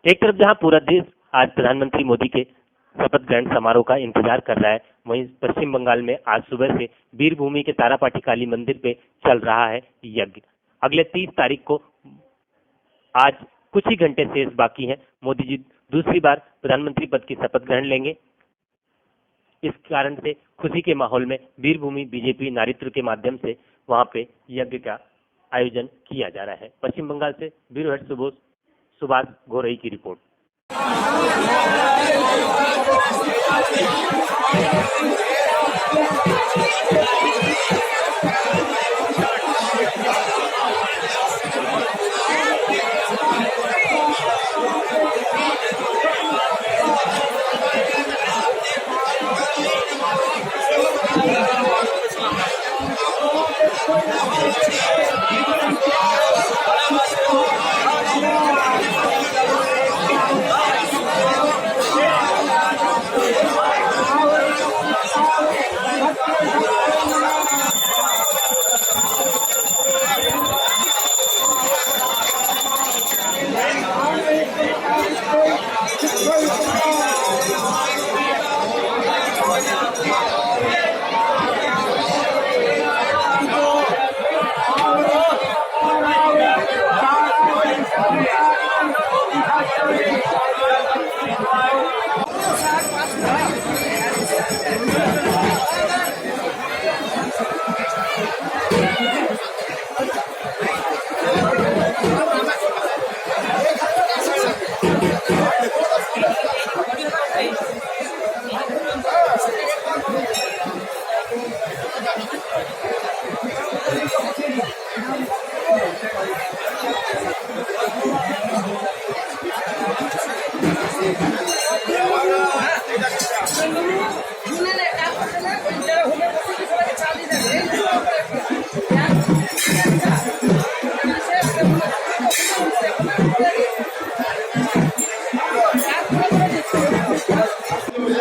एक तरफ जहां पूरा देश आज प्रधानमंत्री मोदी के शपथ ग्रहण समारोह का इंतजार कर रहा है, वहीं पश्चिम बंगाल में आज सुबह से वीरभूमि के तारापाटी काली मंदिर पे चल रहा है यज्ञ। अगले 30 तारीख को आज कुछ ही घंटे शेष बाकी है, मोदी जी दूसरी बार प्रधानमंत्री पद की शपथ ग्रहण लेंगे। इस कारण से खुशी के माहौल में वीरभूमि बीजेपी नारित्र के माध्यम से वहां पे यज्ञ का आयोजन किया जा रहा है। पश्चिम बंगाल से ब्यूरो हेड सुभाष घोरई की रिपोर्ट।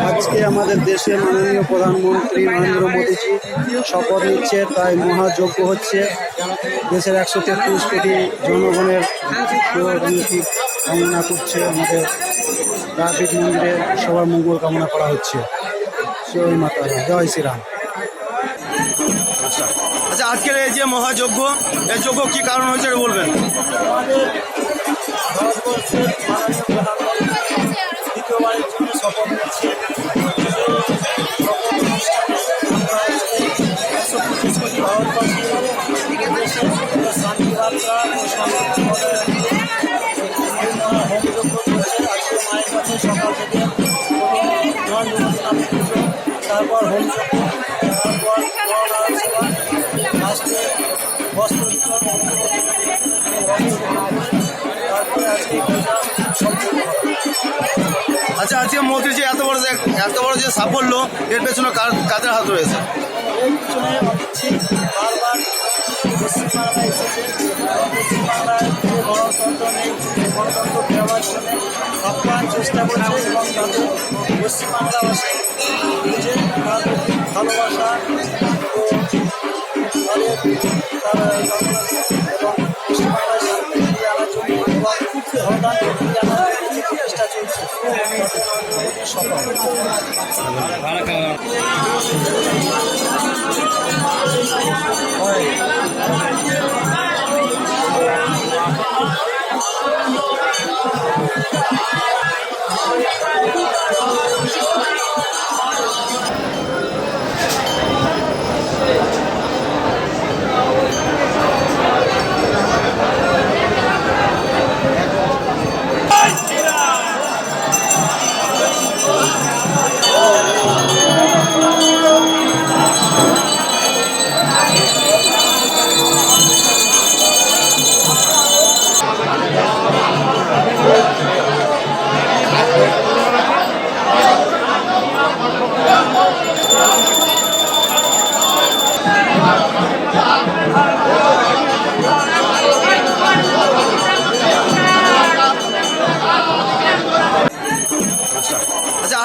আজকে আমাদের দেশের মাননীয় প্রধানমন্ত্রী নরেন্দ্র মোদীজি শপথ নিচ্ছে, তাই মহাযজ্ঞ হচ্ছে। দেশের 133 কোটি জনগণের মুক্তি কামনা করছে। আমাদের তারাপীঠ মন্দিরে সবার মঙ্গল কামনা করা হচ্ছে। জয় মাতা, জয় শ্রীরাম। আচ্ছা, আজকের এই যে মহাযজ্ঞ, এই যজ্ঞ কি কারণ হয়েছে বলবেন? আমাদের ভারতবর্ষের মাননীয় প্রধানমন্ত্রী দ্বিতীয়বারের জন্য শপথ নিচ্ছে। ভারতবাসী দেশের শান্তি বার্তা হোমযজ্ঞ চলছে। আজকে মায়ের কাছে সকাল থেকে তারপর হোমযজ্ঞ, তারপর লাস্টে বস্ত্র বিতরণ, তারপরে আজকে পূজা সম্পূর্ণ। আচ্ছা, আজকে মোদির যে এত বড় যে সাফল্য, এর পেছনে কাদের হাত রয়েছে? এর পিছনে বারবার পশ্চিমবাংলায় এসেছে। পশ্চিমবাংলায় যে গণতন্ত্র নেই, গণতন্ত্র দেওয়ার জন্য আপ্রাণ চেষ্টা করছে এবং তাদের পশ্চিমবাংলাবাসী যে তাদের ভালোবাসা ও তাদের এবং পশ্চিমবাংলায় শান্তি ফিরিয়ে আনার জন্য এবং গণতন্ত্র ফিরিয়ে আনার চেষ্টা চলছে। সফল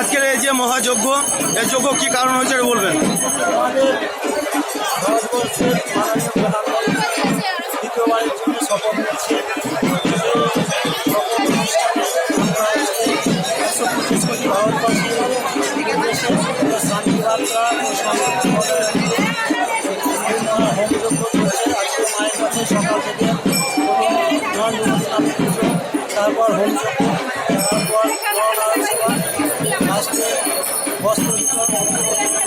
আজকের এই যে মহাযজ্ঞ, এই যজ্ঞ কি কারণ হয়েছে বলবেন? আমাদের ভারতবর্ষের মাননীয় প্রধানমন্ত্রী দ্বিতীয়বারের জন্য শপথ নিচ্ছে। শপথ অনুষ্ঠানে মন্ত্রা ও সমাধি বজায় রেখে বিভিন্ন হোমযজ্ঞ চলছে। আজকে মায়ের কাছে সকাল থেকে ধান পুজো, তারপর হোমযজ্ঞ, তারপর লাস্টে বস্ত্র বিতরণ